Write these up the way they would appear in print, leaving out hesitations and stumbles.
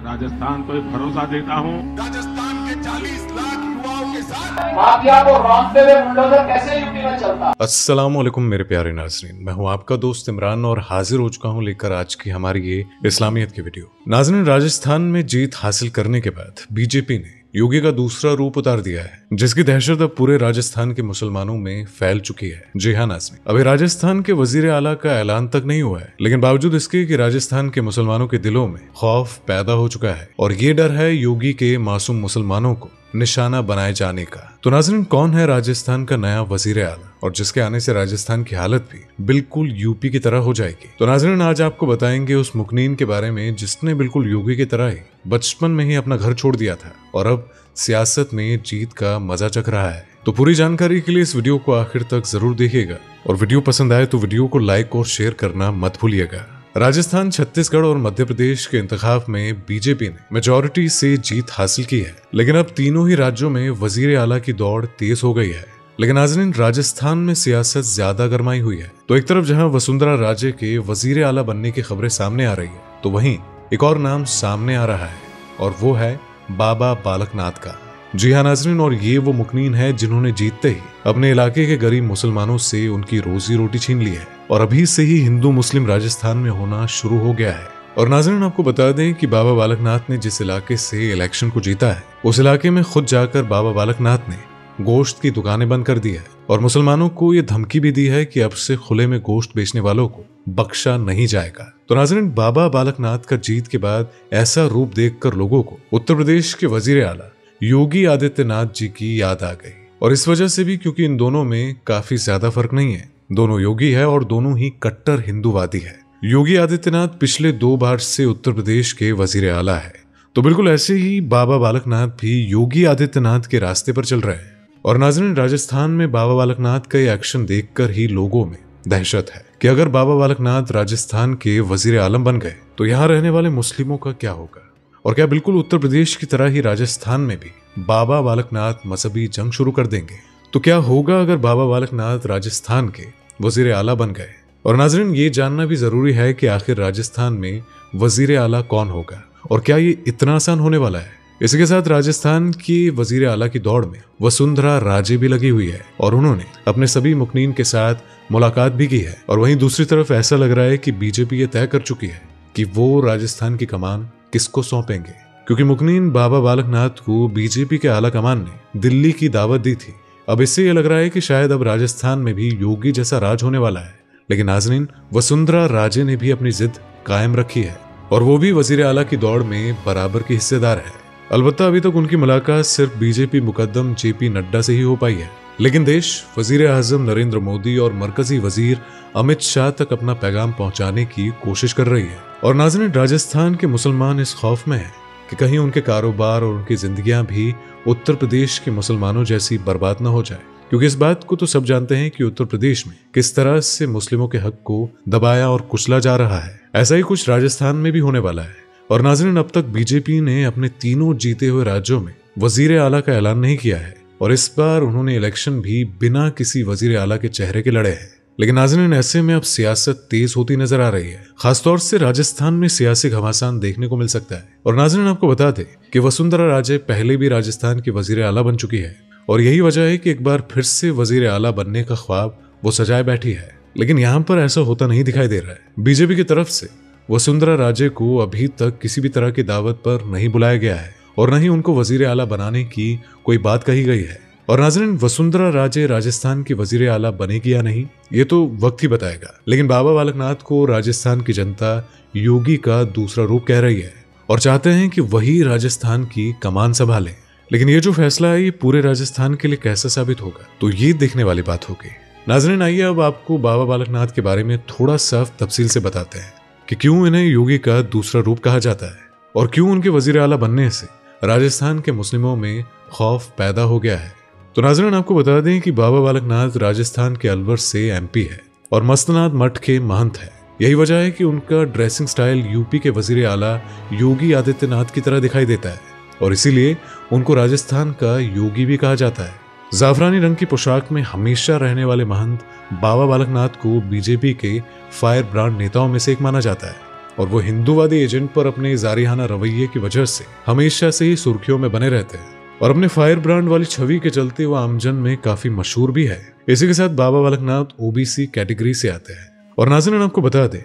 राजस्थान को एक भरोसा देता हूं। राजस्थान के 40 लाख युवाओं के साथ माफिया को रौंदते हुए बुलडोजर कैसे यूपी में चलता। अस्सलाम वालेकुम मेरे प्यारे नाज़रीन, मैं हूं आपका दोस्त इमरान और हाजिर हो चुका हूं लेकर आज की हमारी ये इस्लामियत की वीडियो। नाज़रीन, राजस्थान में जीत हासिल करने के बाद बीजेपी ने योगी का दूसरा रूप उतार दिया है, जिसकी दहशत अब पूरे राजस्थान के मुसलमानों में फैल चुकी है। जी हाँ नाज़रीन, अभी राजस्थान के वजीर आला का ऐलान तक नहीं हुआ है, लेकिन बावजूद इसके कि राजस्थान के मुसलमानों के दिलों में खौफ पैदा हो चुका है और ये डर है योगी के मासूम मुसलमानों को निशाना बनाए जाने का। तो नाज़रीन, कौन है राजस्थान का नया वजीर आला और जिसके आने से राजस्थान की हालत भी बिल्कुल यूपी की तरह हो जाएगी। तो नाज़रीन, आज आपको बताएंगे उस मुकनीन के बारे में जिसने बिल्कुल योगी की तरह ही बचपन में ही अपना घर छोड़ दिया था और अब सियासत में जीत का मजा चख रहा है। तो पूरी जानकारी के लिए इस वीडियो को आखिर तक जरूर देखिएगा और वीडियो पसंद आए तो वीडियो को लाइक और शेयर करना मत भूलिएगा। राजस्थान, छत्तीसगढ़ और मध्य प्रदेश के इंतखाब में बीजेपी ने मेजॉरिटी से जीत हासिल की है, लेकिन अब तीनों ही राज्यों में वजीर आला की दौड़ तेज हो गई है। लेकिन नाज़रीन, राजस्थान में सियासत ज्यादा गर्माई हुई है। तो एक तरफ जहां वसुंधरा राजे के वजीर आला बनने की खबरें सामने आ रही है, तो वहीं एक और नाम सामने आ रहा है और वो है बाबा बालक नाथ का। जी हाँ नाज़रीन, और ये वो मुकनीन है जिन्होंने जीतते ही अपने इलाके के गरीब मुसलमानों से उनकी रोजी रोटी छीन ली है और अभी से ही हिंदू मुस्लिम राजस्थान में होना शुरू हो गया है। और नाज़रीन, आपको बता दें कि बाबा बालक नाथ ने जिस इलाके से इलेक्शन को जीता है, उस इलाके में खुद जाकर बाबा बालक नाथ ने गोश्त की दुकानें बंद कर दी है और मुसलमानों को ये धमकी भी दी है कि अब से खुले में गोश्त बेचने वालों को बख्शा नहीं जाएगा। तो नाज़रीन, बाबा बालक नाथ का जीत के बाद ऐसा रूप देखकर लोगों को उत्तर प्रदेश के वजीर आला योगी आदित्यनाथ जी की याद आ गई, और इस वजह से भी क्योंकि इन दोनों में काफी ज्यादा फर्क नहीं है। दोनों योगी है और दोनों ही कट्टर हिंदूवादी है। योगी आदित्यनाथ पिछले 2 बार से उत्तर प्रदेश के वजीर आला है, तो बिल्कुल ऐसे ही बाबा बालक नाथ भी योगी आदित्यनाथ के रास्ते पर चल रहे हैं। और नाज़रीन, राजस्थान में बाबा बालक नाथ का ये एक्शन देखकर ही लोगों में दहशत है कि अगर बाबा बालक नाथ राजस्थान के वजीर आलम बन गए तो यहाँ रहने वाले मुस्लिमों का क्या होगा, और क्या बिल्कुल उत्तर प्रदेश की तरह ही राजस्थान में भी बाबा बालक नाथ मजहबी जंग शुरू कर देंगे। तो क्या होगा अगर बाबा बालक नाथ राजस्थान के वजीर आला बन गए। और नाज़रीन, ये जानना भी जरूरी है कि आखिर राजस्थान में वजीर आला कौन होगा और क्या ये इतना आसान होने वाला है। इसी के साथ राजस्थान की वजीर आला की दौड़ में वसुंधरा राजे भी लगी हुई है और उन्होंने अपने सभी मुकनीन के साथ मुलाकात भी की है। और वहीं दूसरी तरफ ऐसा लग रहा है कि बीजेपी ये तय कर चुकी है कि वो राजस्थान की कमान किसको सौंपेंगे, क्योंकि मुकनीन बाबा बालक नाथ को बीजेपी के आला कमान ने दिल्ली की दावत दी थी। अब इससे यह लग रहा है कि शायद अब राजस्थान में भी योगी जैसा राज होने वाला है। लेकिन नाज़रीन, वसुंधरा राजे ने भी अपनी जिद कायम रखी है और वो भी वजीर आला की दौड़ में बराबर की हिस्सेदार है। अलबत्ता अभी तक उनकी मुलाकात सिर्फ बीजेपी मुकद्दम जेपी नड्डा से ही हो पाई है, लेकिन देश, वजीर आजम नरेंद्र मोदी और मरकजी वजीर अमित शाह तक अपना पैगाम पहुंचाने की कोशिश कर रही है। और नाज़रीन, राजस्थान के मुसलमान इस खौफ में है कि कहीं उनके कारोबार और उनकी जिंदगियां भी उत्तर प्रदेश के मुसलमानों जैसी बर्बाद न हो जाए, क्योंकि इस बात को तो सब जानते हैं कि उत्तर प्रदेश में किस तरह से मुस्लिमों के हक को दबाया और कुचला जा रहा है। ऐसा ही कुछ राजस्थान में भी होने वाला है। और नाज़रीन, अब तक बीजेपी ने अपने तीनों जीते हुए राज्यों में वजीर आला का ऐलान नहीं किया है और इस बार उन्होंने इलेक्शन भी बिना किसी वजीर आला के चेहरे के लड़े हैं। लेकिन नाज़रीन, ऐसे में अब सियासत तेज होती नजर आ रही है। खासतौर से राजस्थान में सियासी घमासान देखने को मिल सकता है। और नाज़रीन, आपको बता दें कि वसुंधरा राजे पहले भी राजस्थान की वजीर आला बन चुकी है और यही वजह है कि एक बार फिर से वजीर आला बनने का ख्वाब वो सजाए बैठी है। लेकिन यहाँ पर ऐसा होता नहीं दिखाई दे रहा है। बीजेपी की तरफ से वसुंधरा राजे को अभी तक किसी भी तरह की दावत पर नहीं बुलाया गया है और न ही उनको वजीर आला बनाने की कोई बात कही गई है। और नाज़रीन, वसुंधरा राजे राजस्थान की वजीर आला बनेगी या नहीं, ये तो वक्त ही बताएगा। लेकिन बाबा बालक नाथ को राजस्थान की जनता योगी का दूसरा रूप कह रही है और चाहते हैं कि वही राजस्थान की कमान संभाले। लेकिन ये जो फैसला है ये पूरे राजस्थान के लिए कैसा साबित होगा, तो ये देखने वाली बात होगी। नाज़रीन, आइए अब आपको बाबा बालक नाथ के बारे में थोड़ा सा तफसील से बताते हैं कि क्यों इन्हें योगी का दूसरा रूप कहा जाता है और क्यों उनके वजीर आला बनने से राजस्थान के मुस्लिमों में खौफ पैदा हो गया है। तो नाज़रीन, आपको बता दें कि बाबा बालक नाथ राजस्थान के अलवर से एमपी है और मस्तनाथ मठ के महंत है। यही वजह है कि उनका ड्रेसिंग स्टाइल यूपी के वजीर आला योगी आदित्यनाथ की तरह दिखाई देता है और इसीलिए उनको राजस्थान का योगी भी कहा जाता है। जाफरानी रंग की पोशाक में हमेशा रहने वाले महंत बाबा बालक नाथ को बीजेपी के फायर ब्रांड नेताओं में से एक माना जाता है। और वो हिंदूवादी एजेंट पर अपने जारिहाना रवैये की वजह से हमेशा से ही सुर्खियों में बने रहते हैं और अपने फायर ब्रांड वाली छवि के चलते वो आमजन में काफी मशहूर भी है। इसी के साथ बाबा बालकनाथ ओबीसी कैटेगरी से आते हैं। और नाज़रीन, आपको बता दें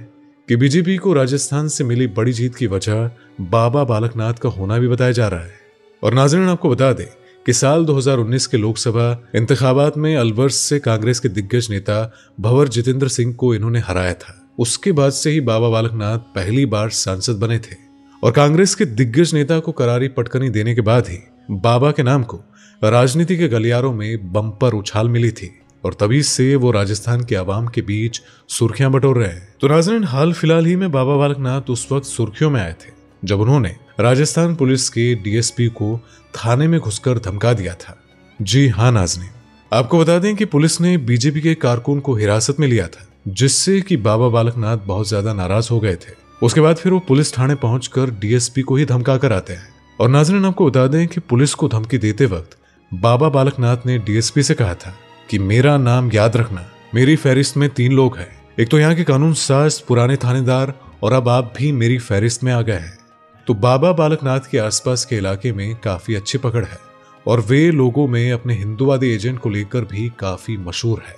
कि बीजेपी को राजस्थान से मिली बड़ी जीत की वजह बाबा बालकनाथ का होना भी बताया जा रहा है। और नाज़रीन, आपको बता दें कि साल 2019 के लोकसभा इंतखाबात में अलवर से कांग्रेस के दिग्गज नेता भंवर जितेंद्र सिंह को इन्होंने हराया था। उसके बाद से ही बाबा बालकनाथ पहली बार सांसद बने थे और कांग्रेस के दिग्गज नेता को करारी पटकनी देने के बाद ही बाबा के नाम को राजनीति के गलियारों में बम्पर उछाल मिली थी और तभी से वो राजस्थान के आवाम के बीच सुर्खियां बटोर रहे हैं। तो नाज़रीन, हाल फिलहाल ही में बाबा बालकनाथ उस वक्त सुर्खियों में आए थे जब उन्होंने राजस्थान पुलिस के डीएसपी को थाने में घुसकर धमका दिया था। जी हाँ नाज़रीन, आपको बता दें कि पुलिस ने बीजेपी के कारकुन को हिरासत में लिया था, जिससे कि बाबा बालकनाथ बहुत ज्यादा नाराज हो गए थे। उसके बाद फिर वो पुलिस थाने पहुंचकर डीएसपी को ही धमका कर आते हैं। और नाज़रीन, आपको बता दें कि पुलिस को धमकी देते वक्त बाबा बालकनाथ ने डीएसपी से कहा था कि मेरा नाम याद रखना, मेरी फहरिस्त में 3 लोग हैं, एक तो यहाँ के कानून साज पुराने थानेदार और अब आप भी मेरी फहरिस्त में आ गए हैं। तो बाबा बालकनाथ के आसपास के इलाके में काफी अच्छी पकड़ है और वे लोगों में अपने हिंदूवादी एजेंट को लेकर भी काफी मशहूर है।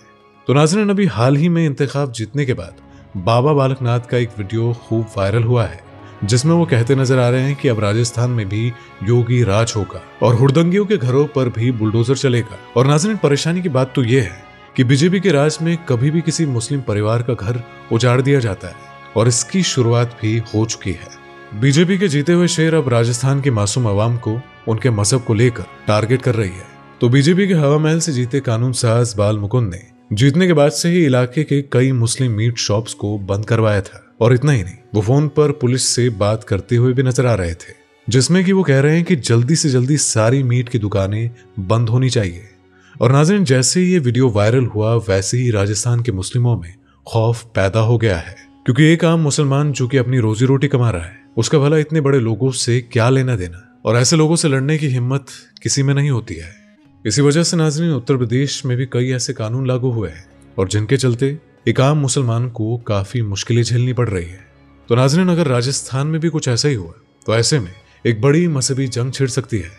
तो नाज़रीन, अभी हाल ही में इंतखाब जीतने के बाद बाबा बालकनाथ का एक वीडियो खूब वायरल हुआ है जिसमें वो कहते नजर आ रहे हैं कि अब राजस्थान में भी योगी राज होगा और हुड़दंगियों के घरों पर भी बुलडोजर चलेगा। और नाज़रीन, परेशानी की बात तो ये है कि बीजेपी के राज में कभी भी किसी मुस्लिम परिवार का घर उजाड़ दिया जाता है और इसकी शुरुआत भी हो चुकी है। बीजेपी के जीते हुए शेर अब राजस्थान के मासूम अवाम को उनके मजहब को लेकर टारगेट कर रही है। तो बीजेपी के हवा महल से जीते कानून साज बाल मुकुंद ने जीतने के बाद से ही इलाके के कई मुस्लिम मीट शॉप्स को बंद करवाया था। और इतना ही नहीं, वो फोन पर पुलिस से बात करते हुए भी नजर आ रहे थे जिसमें कि वो कह रहे हैं कि जल्दी से जल्दी सारी मीट की दुकानें बंद होनी चाहिए। और नाज़रीन, जैसे ही ये वीडियो वायरल हुआ वैसे ही राजस्थान के मुस्लिमों में खौफ पैदा हो गया है, क्योंकि एक आम मुसलमान जो कि अपनी रोजी रोटी कमा रहा है, उसका भला इतने बड़े लोगों से क्या लेना देना, और ऐसे लोगों से लड़ने की हिम्मत किसी में नहीं होती है। इसी वजह से नाज़रीन, उत्तर प्रदेश में भी कई ऐसे कानून लागू हुए हैं और जिनके चलते एक आम मुसलमान को काफी मुश्किलें झेलनी पड़ रही है। तो नाज़रीन, अगर राजस्थान में भी कुछ ऐसा ही हुआ तो ऐसे में एक बड़ी मजहबी जंग छिड़ सकती है।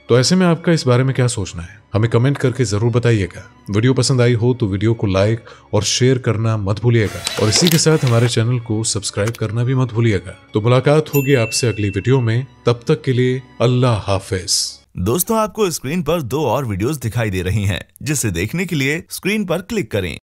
तो ऐसे में आपका इस बारे में क्या सोचना है, हमें कमेंट करके जरूर बताइएगा। वीडियो पसंद आई हो तो वीडियो को लाइक और शेयर करना मत भूलिएगा और इसी के साथ हमारे चैनल को सब्सक्राइब करना भी मत भूलिएगा। तो मुलाकात होगी आपसे अगली वीडियो में, तब तक के लिए अल्लाह हाफिज। दोस्तों, आपको स्क्रीन पर 2 और वीडियोस दिखाई दे रही हैं, जिसे देखने के लिए स्क्रीन पर क्लिक करें।